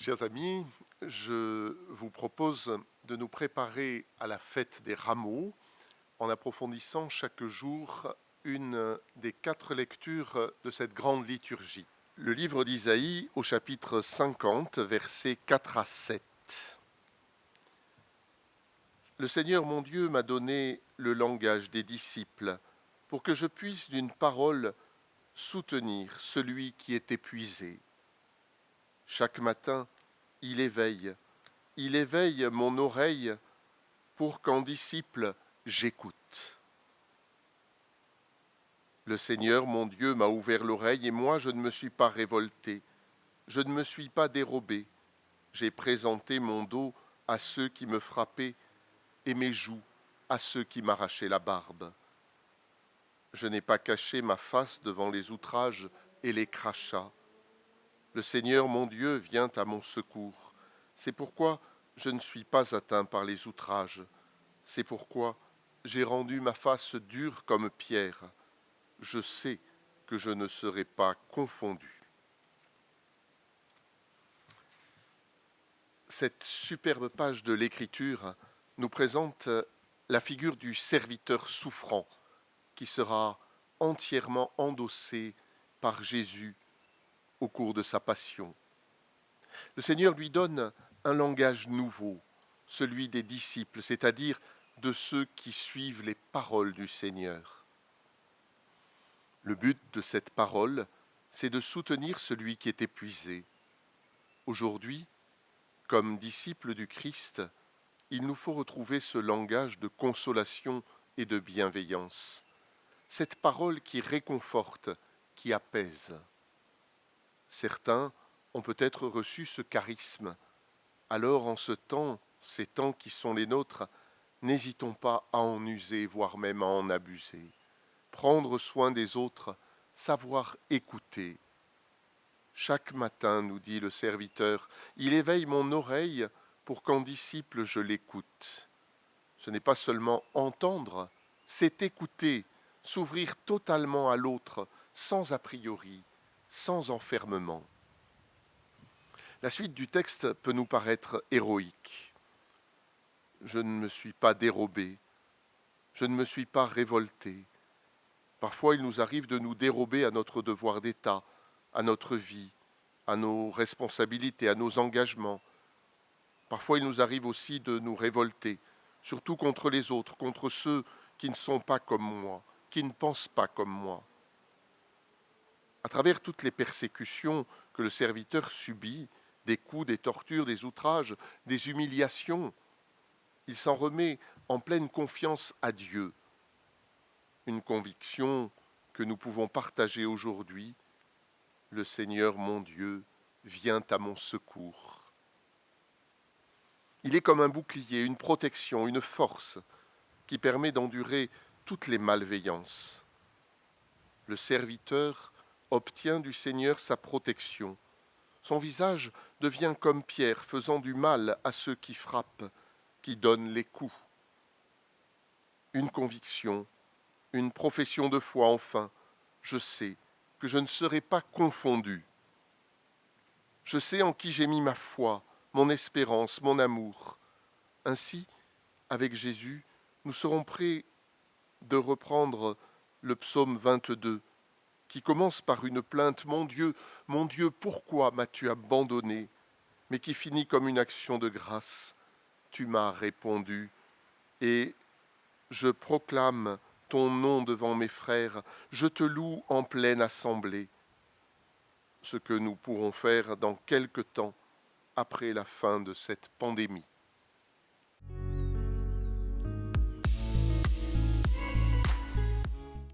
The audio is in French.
Chers amis, je vous propose de nous préparer à la fête des rameaux en approfondissant chaque jour une des 4 lectures de cette grande liturgie. Le livre d'Isaïe au chapitre 50, versets 4 à 7. Le Seigneur mon Dieu m'a donné le langage des disciples pour que je puisse d'une parole soutenir celui qui est épuisé. Chaque matin, il éveille mon oreille pour qu'en disciple j'écoute. Le Seigneur, mon Dieu, m'a ouvert l'oreille et moi je ne me suis pas révolté, je ne me suis pas dérobé. J'ai présenté mon dos à ceux qui me frappaient et mes joues à ceux qui m'arrachaient la barbe. Je n'ai pas caché ma face devant les outrages et les crachats. Le Seigneur, mon Dieu, vient à mon secours. C'est pourquoi je ne suis pas atteint par les outrages. C'est pourquoi j'ai rendu ma face dure comme pierre. Je sais que je ne serai pas confondu. Cette superbe page de l'Écriture nous présente la figure du serviteur souffrant qui sera entièrement endossé par Jésus au cours de sa passion. Le Seigneur lui donne un langage nouveau, celui des disciples, c'est-à-dire de ceux qui suivent les paroles du Seigneur. Le but de cette parole, c'est de soutenir celui qui est épuisé. Aujourd'hui, comme disciples du Christ, il nous faut retrouver ce langage de consolation et de bienveillance, cette parole qui réconforte, qui apaise. Certains ont peut-être reçu ce charisme. Alors en ce temps, ces temps qui sont les nôtres, n'hésitons pas à en user, voire même à en abuser. Prendre soin des autres, savoir écouter. Chaque matin, nous dit le serviteur, il éveille mon oreille pour qu'en disciple je l'écoute. Ce n'est pas seulement entendre, c'est écouter, s'ouvrir totalement à l'autre, sans a priori, sans enfermement. La suite du texte peut nous paraître héroïque. Je ne me suis pas dérobé, je ne me suis pas révolté. Parfois, il nous arrive de nous dérober à notre devoir d'État, à notre vie, à nos responsabilités, à nos engagements. Parfois, il nous arrive aussi de nous révolter, surtout contre les autres, contre ceux qui ne sont pas comme moi, qui ne pensent pas comme moi. À travers toutes les persécutions que le serviteur subit, des coups, des tortures, des outrages, des humiliations, il s'en remet en pleine confiance à Dieu. Une conviction que nous pouvons partager aujourd'hui. Le Seigneur, mon Dieu, vient à mon secours. Il est comme un bouclier, une protection, une force qui permet d'endurer toutes les malveillances. Le serviteur obtient du Seigneur sa protection. Son visage devient comme pierre, faisant du mal à ceux qui frappent, qui donnent les coups. Une conviction, une profession de foi enfin. Je sais que je ne serai pas confondu. Je sais en qui j'ai mis ma foi, mon espérance, mon amour. Ainsi, avec Jésus, nous serons prêts de reprendre le psaume 22, qui commence par une plainte « Mon Dieu, pourquoi m'as-tu abandonné ?» mais qui finit comme une action de grâce. Tu m'as répondu, et je proclame ton nom devant mes frères, je te loue en pleine assemblée. Ce que nous pourrons faire dans quelque temps après la fin de cette pandémie.